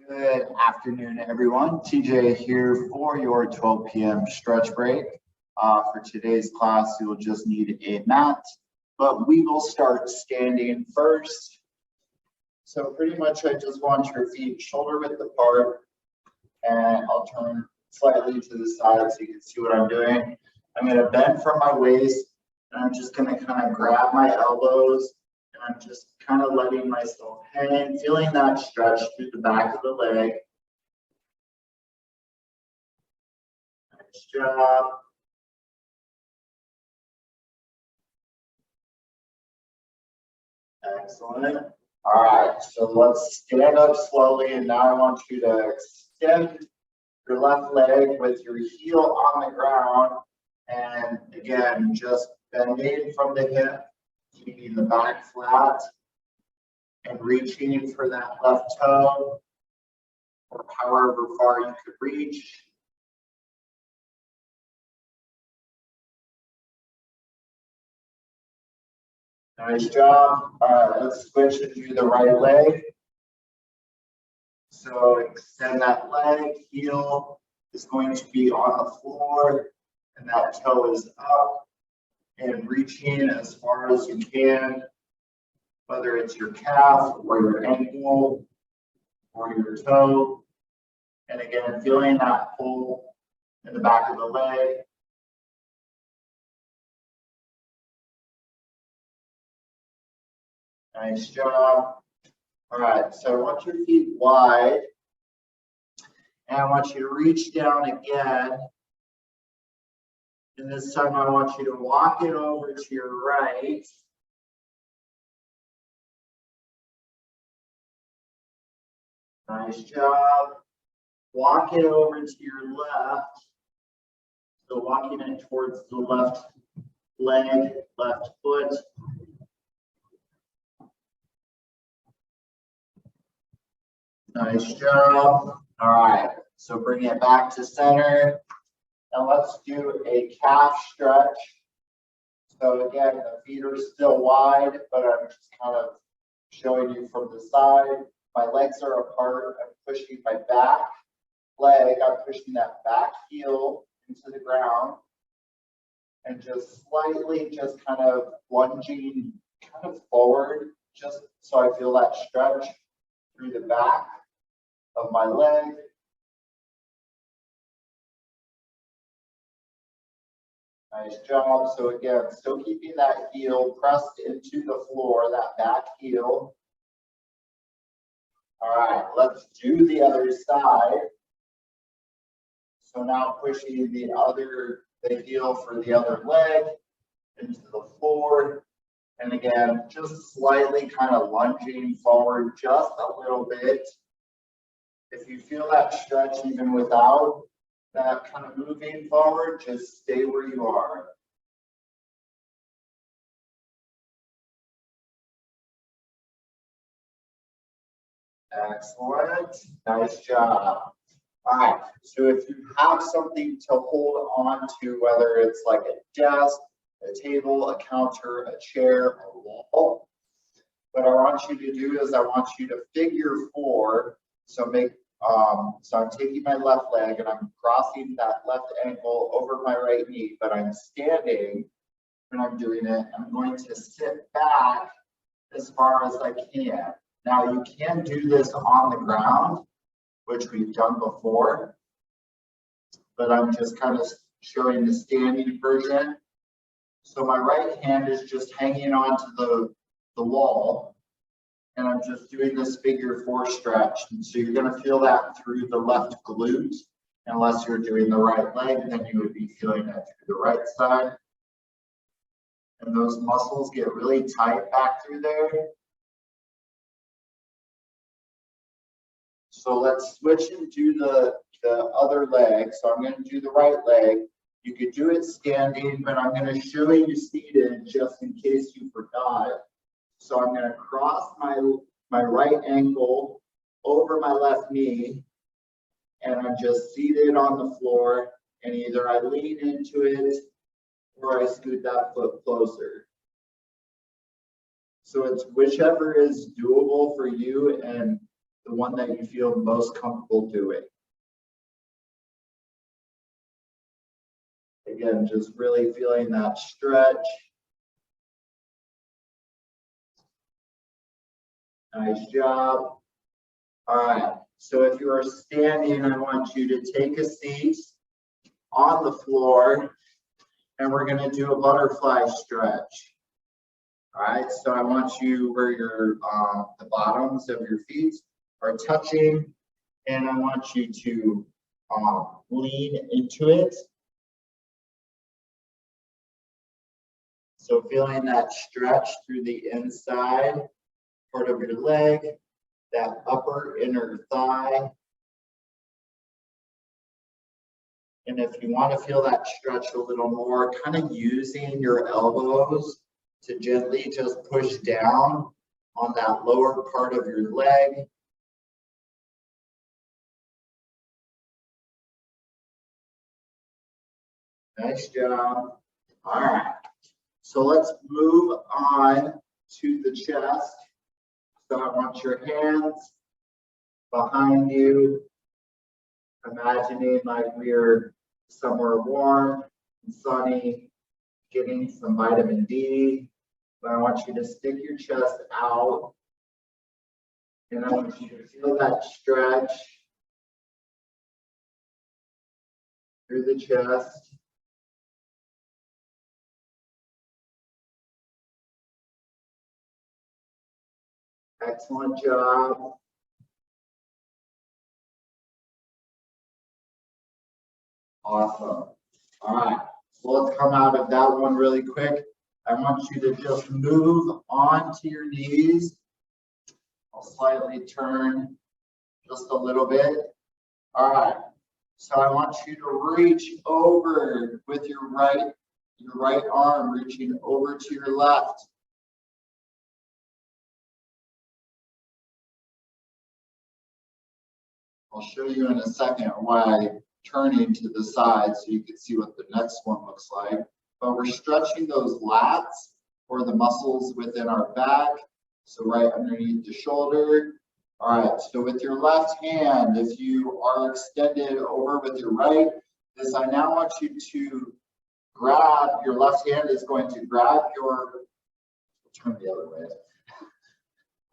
Good afternoon, everyone. TJ here for your 12 p.m. stretch break. For today's class, you will just need a mat, but we will start standing first. So pretty much I just want your feet shoulder width apart, and I'll turn slightly to the side so you can see what I'm doing. I'm going to bend from my waist, and I'm just going to kind of grab my elbows, and I'm just kind of letting myself hang, feeling that stretch through the back of the leg. Nice job. Excellent. All right, so let's stand up slowly, and now I want you to extend your left leg with your heel on the ground, and again, just bending from the hip, keeping the back flat, and reaching for that left toe, or however far you could reach. Nice job. All right, let's switch and do the right leg. So extend that leg, heel is going to be on the floor, and that toe is up, and reaching as far as you can, whether it's your calf or your ankle or your toe. And again, feeling that pull in the back of the leg. Nice job. All right, so I want your feet wide, and I want you to reach down again. And this time I want you to walk it over to your right. Nice job. Walk it over to your left. So walking it towards the left leg, left foot. Nice job. All right, so bring it back to center. Now let's do a calf stretch. So again, the feet are still wide, but I'm just kind of showing you from the side. My legs are apart. I'm pushing my back leg. I'm pushing that back heel into the ground, and just slightly just kind of lunging kind of forward, just so I feel that stretch through the back of my leg. Nice job. So again, still keeping that heel pressed into the floor, that back heel. All right, let's do the other side. So now pushing the heel for the other leg into the floor. And again, just slightly kind of lunging forward just a little bit. If you feel that stretch even without that kind of moving forward, just stay where you are. Excellent. Nice job. All right, so if you have something to hold on to, whether it's like a desk, a table, a counter, a chair, a wall, what I want you to do is I want you to figure four. So so I'm taking my left leg and I'm crossing that left ankle over my right knee, but I'm standing when I'm doing it. I'm going to sit back as far as I can. Now you can do this on the ground, which we've done before, but I'm just kind of showing the standing version. So my right hand is just hanging onto the wall, and I'm just doing this figure four stretch. And so you're going to feel that through the left glute. Unless you're doing the right leg, then you would be feeling it through the right side. And those muscles get really tight back through there. So let's switch and do the other leg. So I'm going to do the right leg. You could do it standing, but I'm going to show you seated just in case you forgot. So I'm going to cross my right ankle over my left knee, and I'm just seated on the floor, and either I lean into it or I scoot that foot closer. So it's whichever is doable for you, and the one that you feel most comfortable doing. Again, just really feeling that stretch. Nice job. All right, so if you are standing, I want you to take a seat on the floor, and we're going to do a butterfly stretch. All right, so I want you where your the bottoms of your feet are touching, and I want you to lean into it. So feeling that stretch through the inside part of your leg, that upper inner thigh. And if you want to feel that stretch a little more, kind of using your elbows to gently just push down on that lower part of your leg. Nice job. All right. So let's move on to the chest. So I want your hands behind you, imagining like we're somewhere warm and sunny, getting some vitamin D. But I want you to stick your chest out, and I want you to feel that stretch through the chest. Excellent job. Awesome. All right, so let's come out of that one really quick. I want you to just move onto your knees. I'll slightly turn just a little bit. All right, so I want you to reach over with your right arm, reaching over to your left. I'll show you in a second why turning to the side so you can see what the next one looks like. But we're stretching those lats, or the muscles within our back, so right underneath the shoulder. All right, so with your left hand, if you are extended over with your right, I now want you to grab, your left hand is going to grab your, turn the other way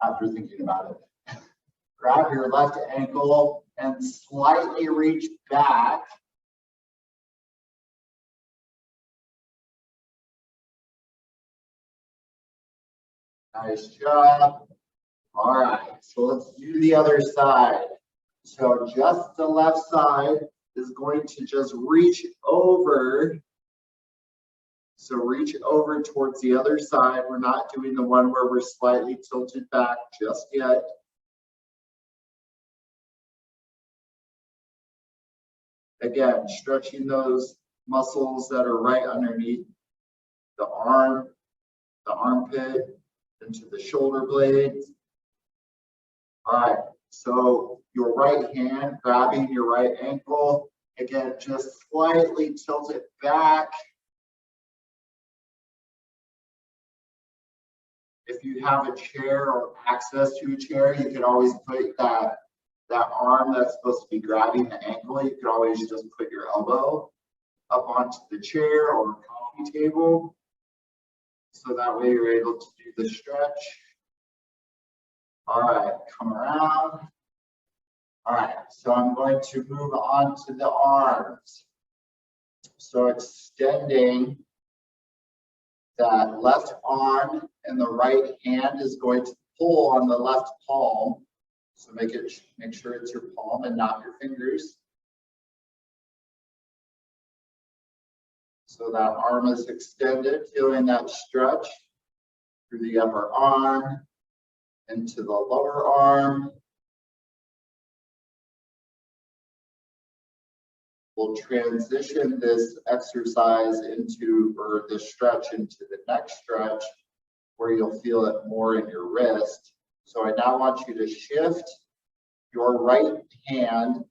after thinking about it. Grab your left ankle and slightly reach back. Nice job. All right, so let's do the other side. So just the left side is going to just reach over. So reach over towards the other side. We're not doing the one where we're slightly tilted back just yet. Again, stretching those muscles that are right underneath the arm, the armpit, into the shoulder blades. All right, so your right hand grabbing your right ankle. Again, just slightly tilt it back. If you have a chair or access to a chair, you can always put that arm that's supposed to be grabbing the ankle, you could always just put your elbow up onto the chair or coffee table. So that way you're able to do the stretch. All right, come around. All right, so I'm going to move on to the arms. So extending that left arm, and the right hand is going to pull on the left palm. So make sure it's your palm and not your fingers. So that arm is extended, feeling that stretch through the upper arm, into the lower arm. We'll transition this exercise into, or this stretch into the next stretch, where you'll feel it more in your wrist. So I now want you to shift your right hand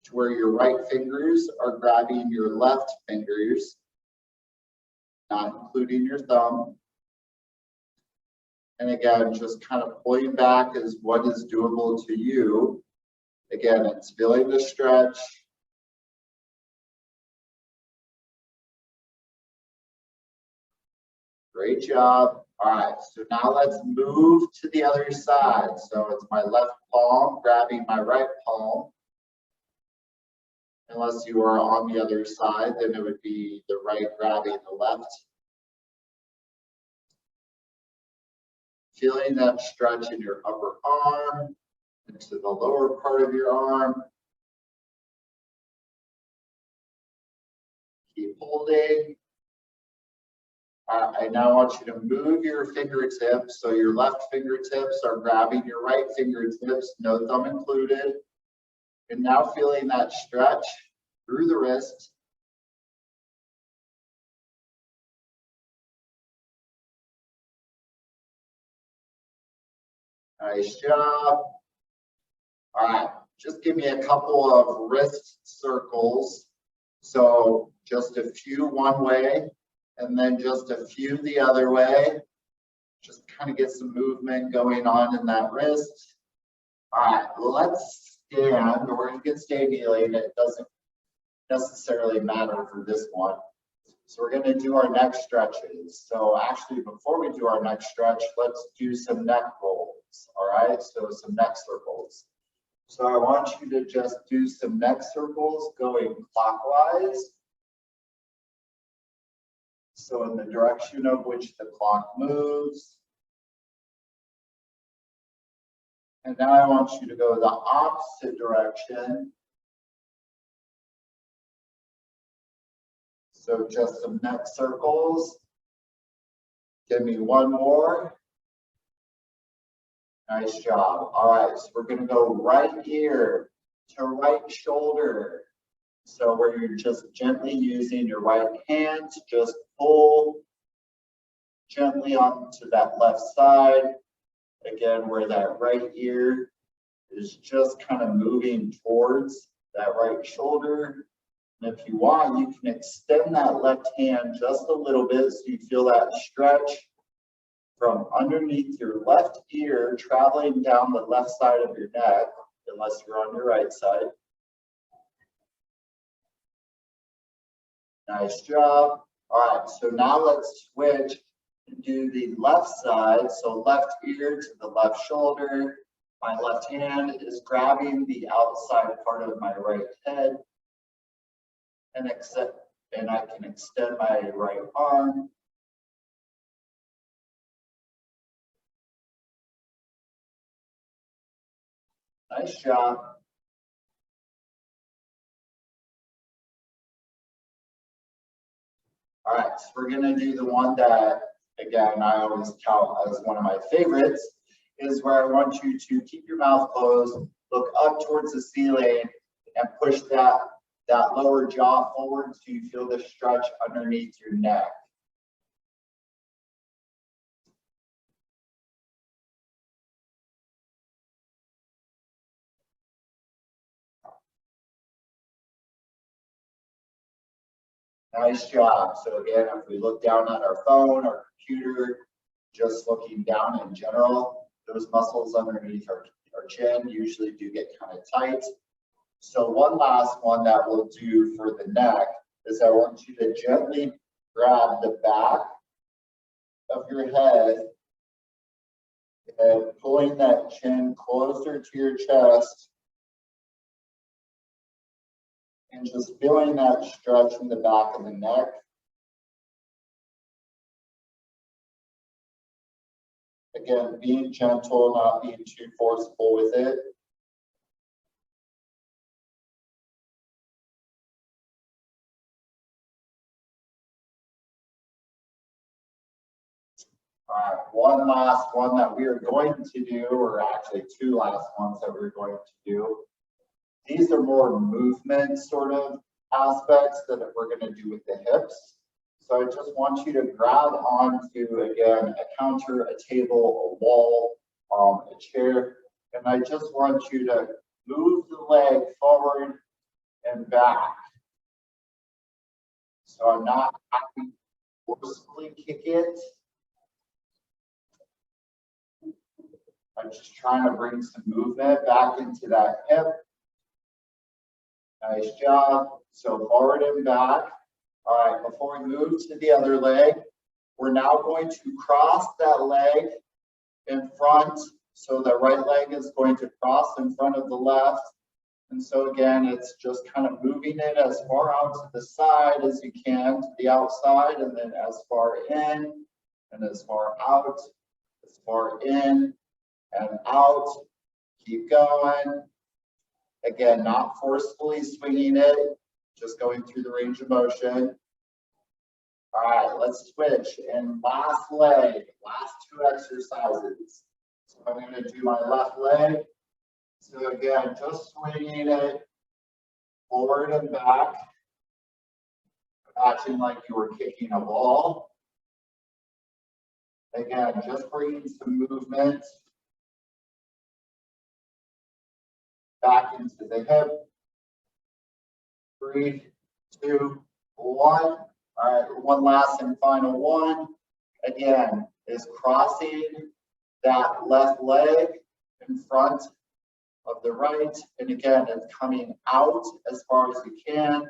to where your right fingers are grabbing your left fingers, not including your thumb. And again, just kind of pulling back is what is doable to you. Again, it's feeling the stretch. Great job. All right, so now let's move to the other side. So it's my left palm grabbing my right palm. Unless you are on the other side, then it would be the right grabbing the left. Feeling that stretch in your upper arm, into the lower part of your arm. Keep holding. I now want you to move your fingertips. So your left fingertips are grabbing your right fingertips, no thumb included. And now feeling that stretch through the wrist. Nice job. All right, just give me a couple of wrist circles. So just a few one way and then just a few the other way. Just kind of get some movement going on in that wrist. All right, let's stand, or you can stay kneeling. It doesn't necessarily matter for this one. So we're going to do our neck stretches. So actually, before we do our neck stretch, let's do some neck rolls. All right, so some neck circles. So I want you to just do some neck circles going clockwise. So in the direction of which the clock moves. And now I want you to go the opposite direction. So just some neck circles. Give me one more. Nice job. All right, so we're gonna go right ear to right shoulder. So where you're just gently using your right hand to just pull gently onto that left side. Again, where that right ear is just kind of moving towards that right shoulder. And if you want, you can extend that left hand just a little bit so you feel that stretch from underneath your left ear traveling down the left side of your neck, unless you're on your right side. Nice job. All right, so now let's switch and do the left side. So left ear to the left shoulder. My left hand is grabbing the outside part of my right head. And I can extend my right arm. Nice job. All right, so we're gonna do the one that, again, I always count as one of my favorites, is where I want you to keep your mouth closed, look up towards the ceiling, and push that lower jaw forward so you feel the stretch underneath your neck. Nice job. So again, if we look down on our phone or computer, just looking down in general, those muscles underneath our chin usually do get kind of tight. So one last one that we'll do for the neck is I want you to gently grab the back of your head and pulling that chin closer to your chest and just feeling that stretch in the back of the neck. Again, being gentle, not being too forceful with it. All right, one last one that we are going to do, or actually two last ones that we're going to do. These are more movement sort of aspects that we're going to do with the hips. So I just want you to grab onto, again, a counter, a table, a wall, a chair, and I just want you to move the leg forward and back. So I'm not having to forcefully kick it. I'm just trying to bring some movement back into that hip. Nice job. So forward and back. All right, before we move to the other leg, we're now going to cross that leg in front. So the right leg is going to cross in front of the left. And so again, it's just kind of moving it as far out to the side as you can, to the outside, and then as far in and as far out, as far in and out. Keep going. Again, not forcefully swinging it, just going through the range of motion. All right, let's switch. And last leg, last two exercises. So I'm going to do my left leg. So again, just swinging it forward and back, acting like you were kicking a ball. Again, just bringing some movement back into the hip. 3, 2, 1. All right, one last and final one. Again, is crossing that left leg in front of the right. And again, it's coming out as far as you can,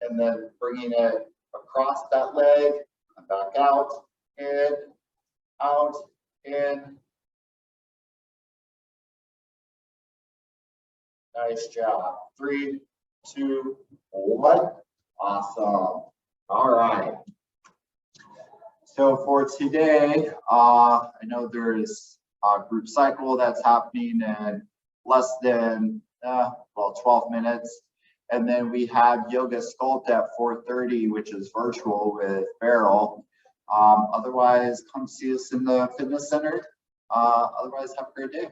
and then bringing it across that leg and back out, in, out, in. Nice job. 3, 2, 1. Awesome. All right. So for today, I know there's a group cycle that's happening in less than 12 minutes. And then we have Yoga Sculpt at 4:30, which is virtual with Beryl. Otherwise, come see us in the fitness center. Otherwise, have a great day.